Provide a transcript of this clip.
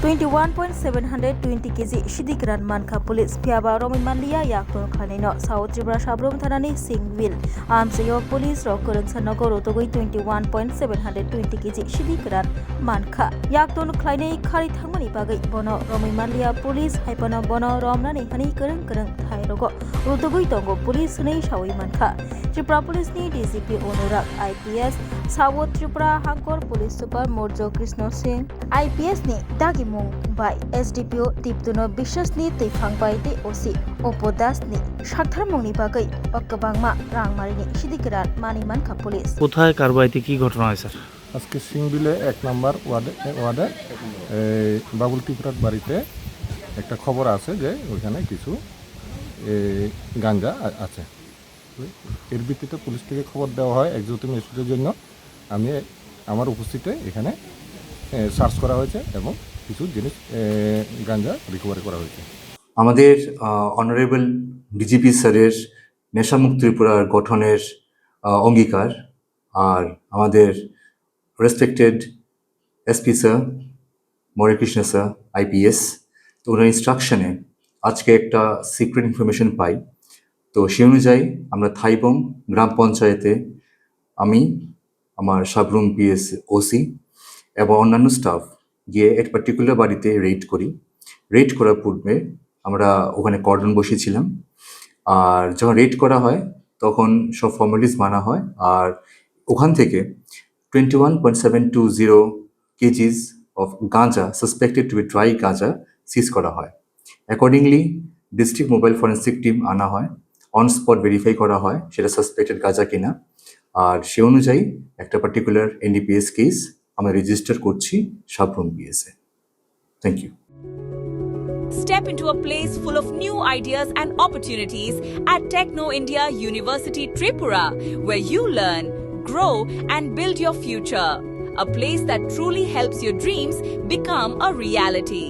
21.720 kg Shidikiran Manka Police Piaba Romi Manlia Yakton Khanino South Tripura Sabrum Thanani Singville Amsayo Police Rokurang Sanogoro Togoi 21.720 kg Shidikiran Manka Yakton Kleine Kari Thangmani Bagai Bono Romi Manlia Police Hypano Bono Romnani Hani Kurang Thairogo Rutogoi Tongo Police Nei Shawi Manka Tripura Police ni DCP Onurak IPS South Tripura Hangkor Police Super Morjo Krishna Singh IPS ni Dagi by SDPO Tiptuno Bishas ni Tifang by the OC Opodas ni Shakthar Moni Bagai Okabangma Rangmarini Shidikiran Manimanka Police কোথায় কারবাইতে কি ঘটনা হয় sir? আজকে সিংবিলে 1 নম্বর ওয়ার্ডে বাবুল ত্রিপুরার বাড়িতে একটা খবর আছে যে ওইখানে কিছু গাঞ্জা আছে। এর ভিত্তিতে পুলিশ থেকে খবর দেওয়া হয় এক্সিকিউটিভ ম্যাজিস্ট্রেটের জন্য। আমি আমার উপস্থিতিতে এখানে সার্চ করা হয়েছে এবং কিছু জিনিস গাঞ্জা রিকভারি করা হয়েছে। আমাদের অনারেবল ডিজিপি স্যারের নেশামুক্ত ত্রিপুরার গঠনের অঙ্গীকার আর আমাদের respected SP sir Morikrishna sir IPS তো ওনার ইনস্ট্রাকশনে আজকে একটা সিক্রেট ইনফরমেশন পাই। তো সেই অনুযায়ী আমরা থাইবং গ্রাম পঞ্চায়েতে আমি আমার সাবরুম পিএস ওসি এবং অন্যান্য স্টাফ গিয়ে এক পার্টিকুলার বাড়িতে রেড করি। রেড করার পূর্বে আমরা ওখানে কর্ডন বসিয়েছিলাম। আর যখন রেড করা হয় তখন সব ফর্মালিটিস মানা হয়। আর ওখান থেকে 21.720 kgs অফ গাঁজা সাসপেক্টেড টু বি ড্রাই গাঁজা সিজ করা হয়। Accordingly district mobile forensic team আনা হয়, অন স্পট ভেরিফাই করা হয় সেটা সাসপেক্টেড গাঁজা কিনা। আর সে অনুযায়ী একটা পার্টিকুলার এনডিপিএস কেস আমরা রেজিস্টার করছি সাবরুম পিএসে। Thank you. Step into a place full of new ideas and opportunities at Techno India University Tripura, where you learn, grow and build your future. A place that truly helps your dreams become a reality.